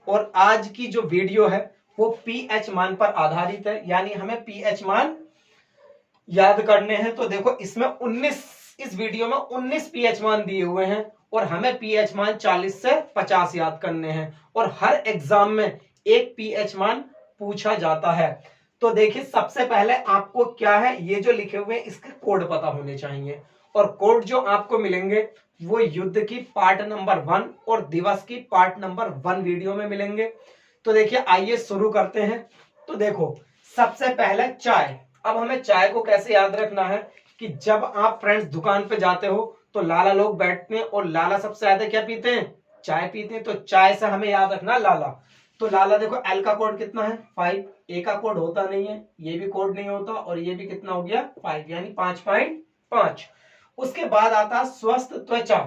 और आज की जो वीडियो है वो पीएच मान पर आधारित है, यानी हमें पीएच मान याद करने हैं। तो देखो इसमें 19, इस वीडियो में 19 पीएच मान दिए हुए हैं और हमें पीएच मान 40 से 50 याद करने हैं और हर एग्जाम में एक पीएच मान पूछा जाता है। तो देखिए सबसे पहले आपको क्या है, ये जो लिखे हुए हैं इसके कोड पता होने चाहिए और कोड जो आपको मिलेंगे वो युद्ध की पार्ट नंबर 1 और दिवस की पार्ट नंबर 1 वीडियो में मिलेंगे। तो देखिए आइए शुरू करते हैं। तो देखो सबसे पहले चाय। अब हमें चाय को कैसे याद रखना है कि जब आप फ्रेंड्स दुकान पे जाते हो तो लाला लोग बैठते हैं और लाला सबसे ज्यादा क्या पीते हैं, चाय पीते हैं। तो चाय से हमें याद रखना लाला। तो लाला देखो एल का कोड कितना है 5, ए का कोड होता नहीं है, ये भी कोड नहीं होता और ये भी कितना हो गया 5, यानी 5.5। उसके बाद आता है स्वस्थ त्वचा,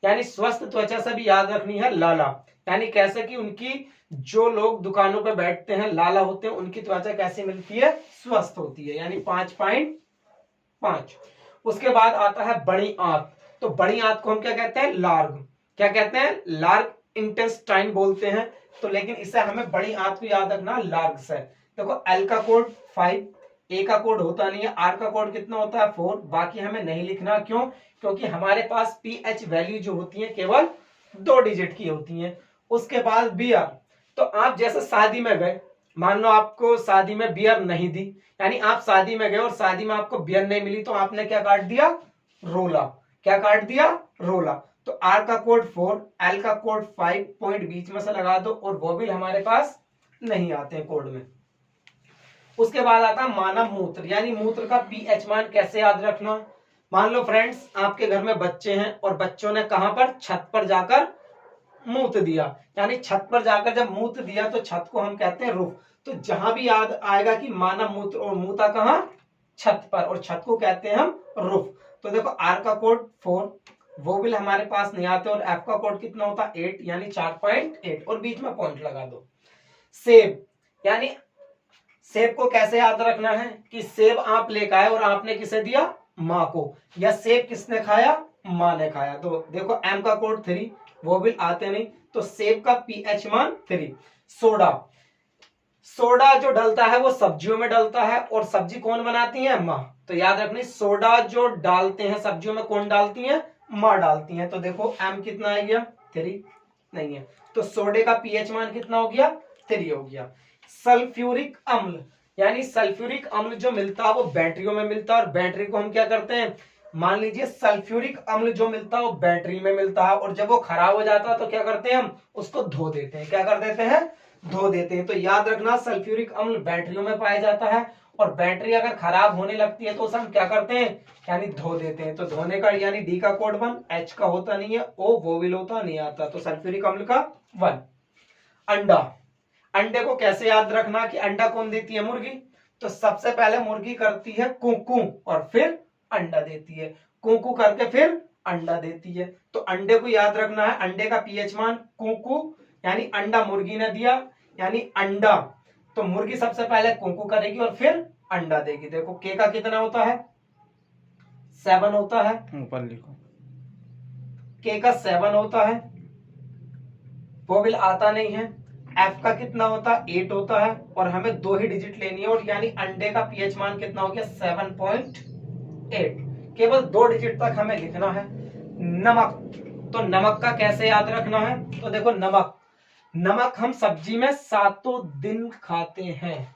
यानी स्वस्थ त्वचा से भी याद रखनी है लाला, यानी कैसे कि उनकी जो लोग दुकानों पे बैठते हैं लाला होते हैं उनकी त्वचा कैसी मिलती है, स्वस्थ होती है, यानी 5.5। उसके बाद आता है बड़ी आंत। तो बड़ी आंत को हम क्या कहते हैं, लार्ग। क्या कहते हैं, लार्ग इंटेस्टाइन बोलते हैं। तो लेकिन इससे हमें बड़ी आंत को याद रखना लार्ग से। देखो एल का कोड 5, ए का कोड होता नहीं है, आर का कोड कितना होता है 4, बाकी हमें नहीं लिखना। क्यों, क्योंकि हमारे पास पीएच वैल्यू जो होती है केवल 2 डिजिट की होती है। उसके बाद बियर। तो आप जैसे शादी में गए, मान लो आपको शादी में बियर नहीं दी, यानी आप शादी में गए और शादी में आपको बियर नहीं मिली तो आपने क्या काट दिया, रोला। क्या काट दिया, रोला। तो आर का कोड 4, एल का कोड 5, पॉइंट बीच में से लगा दो और वो भी हमारे पास नहीं आते हैं कोड में। उसके बाद आता है मानव मूत्र, यानी मूत्र का पीएच मान कैसे याद रखना। मान लो फ्रेंड्स आपके घर में बच्चे हैं और बच्चों ने कहां पर, छत पर जाकर मूत्र दिया, यानी छत पर जाकर जब मूत्र दिया तो छत को हम कहते हैं रूफ। तो जहां भी याद आएगा कि मानव मूत्र और मूता कहां, छत पर, और छत को कहते हैं हम रूफ। तो देखो आर का कोड 4, वो भी हमारे पास नहीं आते, और एफ का कोड कितना होता है 8, यानी 4.8 और बीच में पॉइंट लगा दो। सेब, यानी सेब को कैसे याद रखना है कि सेब आप लेकर आए और आपने किसे दिया, माँ को, या सेब किसने खाया, माँ ने खाया। तो देखो एम का कोड 3, वो भी आते नहीं, तो सेब का पीएच मान 3। सोडा, सोडा जो डलता है वो सब्जियों में डलता है और सब्जी कौन बनाती है, माँ। तो याद रखनी सोडा जो डालते हैं सब्जियों में कौन डालती है, माँ डालती है। तो देखो एम कितना आ गया 3, नहीं है, तो सोडे का पीएच मान कितना हो गया, 3 हो गया। सल्फ्यूरिक अम्ल, यानी सल्फ्यूरिक अम्ल जो मिलता है वो बैटरियों में मिलता है और बैटरी को हम क्या करते हैं, मान लीजिए सल्फ्यूरिक अम्ल जो मिलता है वो बैटरी में मिलता है और जब वो खराब हो जाता है तो क्या करते हैं, हम उसको धो देते हैं। क्या कर देते हैं, धो देते हैं। तो याद रखना सल्फ्यूरिक अम्ल बैटरियों में पाया जाता है और बैटरी अगर खराब होने लगती है तो उसे हम क्या करते हैं, यानी धो देते हैं। तो धोने का यानी डी का कोड 1, एच का होता नहीं है, ओ वो भी होता नहीं आता, तो सल्फ्यूरिक अम्ल का 1। अंडा, अंडे को कैसे याद रखना कि अंडा कौन देती है, मुर्गी। तो सबसे पहले मुर्गी करती है कुकू और फिर अंडा देती है, कुकू करके फिर अंडा देती है। तो अंडे को याद रखना है, अंडे का पीएच मान कुकू, यानी अंडा मुर्गी ने दिया, यानी अंडा। तो मुर्गी सबसे पहले कुकू करेगी और फिर अंडा देगी। देखो के का कितना होता है, 7 होता है, ऊपर लिखो, के का 7 होता है, वो बिल आता नहीं है। एफ का कितना होता है, 8 होता है और हमें 2 ही डिजिट लेनी है, और यानी अंडे का पीएच मान कितना हो गया 7.8, केवल 2 डिजिट तक हमें लिखना है। नमक, तो नमक का कैसे याद रखना है, तो देखो नमक, नमक हम सब्जी में 7 दिन खाते हैं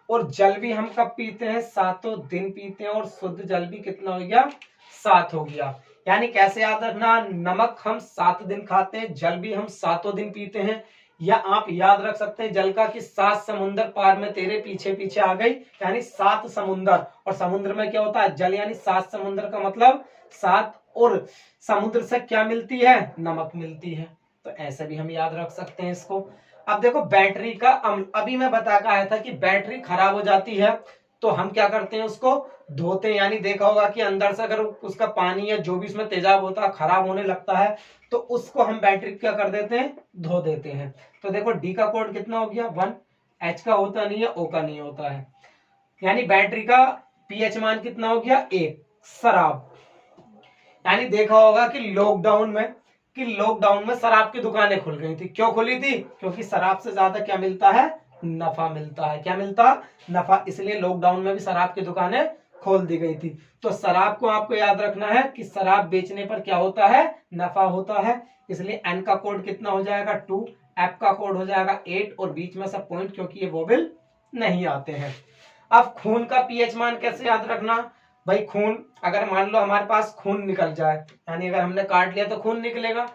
और जल भी हम कब पीते हैं, 7 दिन पीते हैं, और शुद्ध जल भी कितना हो गया 7 हो गया। यानी कैसे याद रखना, नमक हम 7 दिन खाते हैं, जल भी हम 7 दिन पीते हैं। या आप याद रख सकते हैं जल का कि 7 समुंदर पार में तेरे पीछे पीछे आ गई, यानी 7 समुंदर, और समुद्र में क्या होता है जल, यानी 7 समुंदर का मतलब 7, और समुद्र से क्या मिलती है, नमक मिलती है। तो ऐसे भी हम याद रख सकते हैं इसको। अब देखो बैटरी का अम्ल, अभी मैं बता के आया था कि बैटरी खराब हो जाती है तो हम क्या करते हैं, उसको धोते हैं। यानी देखा होगा कि अंदर से अगर उसका पानी या जो भी उसमें तेजाब होता है खराब होने लगता है तो उसको हम बैटरी क्या कर देते हैं, धो देते हैं। तो देखो डी का कोड कितना हो गया 1, एच का होता नहीं है, ओ का नहीं होता है, यानी बैटरी का पीएच मान कितना हो गया 1। शराब, यानी देखा होगा कि लॉकडाउन में कि लॉकडाउन में शराब की दुकानें खुल गई थी। क्यों खुली थी? क्योंकि शराब से ज्यादा क्या मिलता है? नफा मिलता है। क्या मिलता? नफा। इसलिए लॉकडाउन में भी शराब की दुकानें खोल दी गई थी। तो शराब को आपको याद रखना है कि शराब बेचने पर क्या होता है? नफा होता है। इसलिए एन का कोड कितना हो जाएगा? 2, एफ का कोड हो जाएगा 8 और बीच में सब पॉइंट, क्योंकि ये वोवेल नहीं आते हैं। अब खून का पीएच मान कैसे याद रखना? भाई खून, अगर मान लो हमारे पास खून निकल जाए, यानी अगर हमने काट लिया तो खून निकलेगा,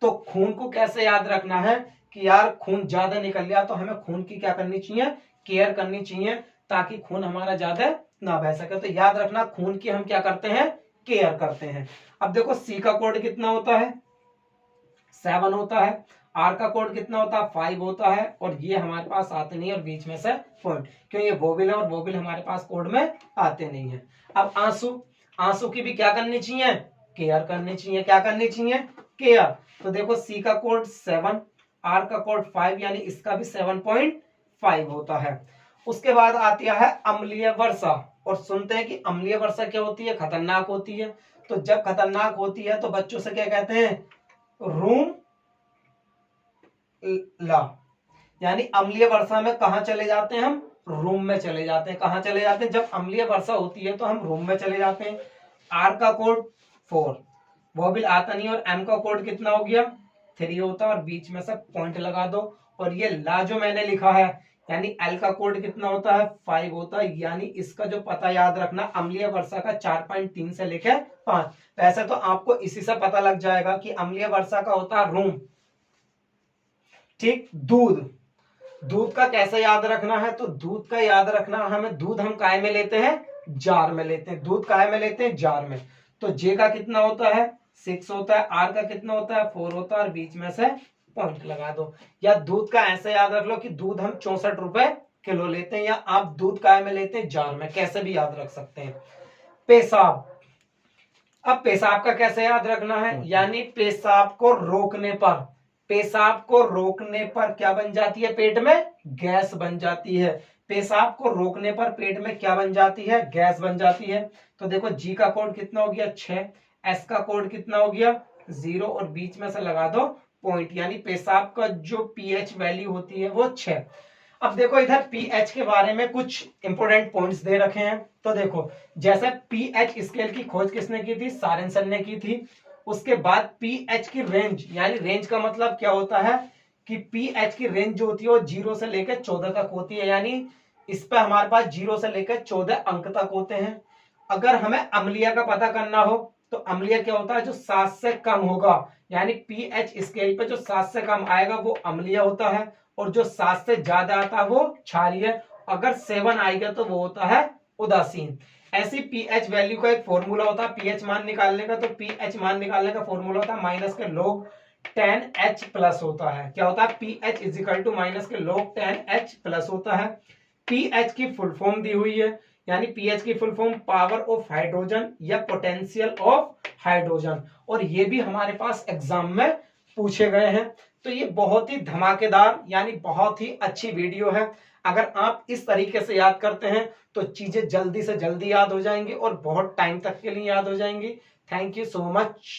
तो खून को कैसे याद रखना है कि यार खून ज्यादा निकल गया तो हमें खून की क्या करनी चाहिए? केयर करनी चाहिए, ताकि खून हमारा ज्यादा ना बह सके। तो याद रखना खून की हम क्या करते हैं? केयर करते हैं। अब देखो सी का कोड कितना होता है? 7 होता है। आर का कोड कितना होता है? 5 होता है। और ये हमारे पास आते नहीं है, और बीच में से पॉइंट, क्यों? ये वोवेल है और वोवेल हमारे पास कोड में आते नहीं है। अब आंसू, आंसू की भी क्या करनी चाहिए? केयर करनी चाहिए। क्या करनी चाहिए? केयर। तो देखो सी का कोड 7, आर का कोड 5, यानी इसका भी 7.5 होता है। उसके बाद आती है अम्लीय वर्षा, और सुनते हैं कि अम्लीय वर्षा क्या होती है? खतरनाक होती है। तो जब खतरनाक होती है तो बच्चों से क्या कहते हैं? रूम ला, यानी अम्लीय वर्षा में कहा चले जाते हैं? हम रूम में चले जाते हैं। कहां चले जाते हैं? जब अम्लीय वर्षा होती है तो हम रूम में चले जाते हैं। आर का कोड 4, वोवेल आता नहीं, और एम का कोड कितना हो गया? 3 होता है, और बीच में से पॉइंट लगा दो। और ये ला जो मैंने लिखा है, यानी एल का कोड कितना होता है? 5 होता है। यानी इसका जो पता याद रखना, अम्लीय वर्षा का 4.3 से लेकर 5। वैसे तो आपको इसी से पता लग जाएगा कि अम्लीय वर्षा का होता है रूम। ठीक। दूध, दूध का कैसे याद रखना है? तो दूध का याद रखना हमें, दूध हम काय में लेते हैं? जार में लेते हैं। दूध काय में लेते हैं? जार में। तो जे का कितना होता है? 6 होता है। आर का कितना होता है? 4 होता है, और बीच में से पॉइंट लगा दो। या दूध का ऐसे याद रख लो कि दूध हम 64 रुपए किलो लेते हैं, या आप दूध काय में लेते हैं? जार में। कैसे भी याद रख सकते हैं। पेशाब, अब पेशाब का कैसे याद रखना है? यानी पेशाब को रोकने पर, पेशाब को रोकने पर क्या बन जाती है? पेट में गैस बन जाती है। पेशाब को रोकने पर पेट में क्या बन जाती है? गैस बन जाती है। तो देखो जी का कोड कितना हो गया? 6, एस का कोड कितना हो गया? 0, और बीच में से लगा दो पॉइंट, यानी पेशाब का जो पीएच वैल्यू होती है वो 6। अब देखो इधर पीएच के बारे में कुछ इंपोर्टेंट पॉइंट्स दे रखे हैं। तो देखो जैसे पीएच स्केल की खोज किसने की थी? सॉरेनसन ने की थी। उसके बाद पीएच की रेंज, यानी रेंज का मतलब क्या होता है कि पीएच की रेंज जो होती है वो 0 से लेकर 14 तक होती है, यानी इस पे हमारे पास 0 से लेकर 14 अंक तक होते हैं। अगर हमें अम्लीय का पता करना हो तो अम्लीय क्या होता है? जो 7 से कम होगा, यानी पीएच स्केल पे जो 7 से कम आएगा वो अम्लीय होता है, और जो 7 से ज्यादा आता है वो क्षारीय। अगर 7 आएगा तो वो होता है उदासीन। ऐसी पीएच वैल्यू का एक फॉर्मूला होता है पीएच मान निकालने का। तो पीएच मान निकालने का फॉर्मूला होता है माइनस के log 10H प्लस होता है। क्या होता है? PH is equal to minus के log 10H प्लस होता है। पीएच की फुल फॉर्म दी हुई है, यानी पीएच की full form power of hydrogen या पोटेंशियल ऑफ हाइड्रोजन, और ये भी हमारे पास एग्जाम में पूछे गए हैं। तो ये बहुत ही धमाकेदार, यानी बहुत ही अच्छी वीडियो है। अगर आप इस तरीके से याद करते हैं तो चीजें जल्दी से जल्दी याद हो जाएंगी और बहुत टाइम तक के लिए याद हो जाएंगी। Thank you so much.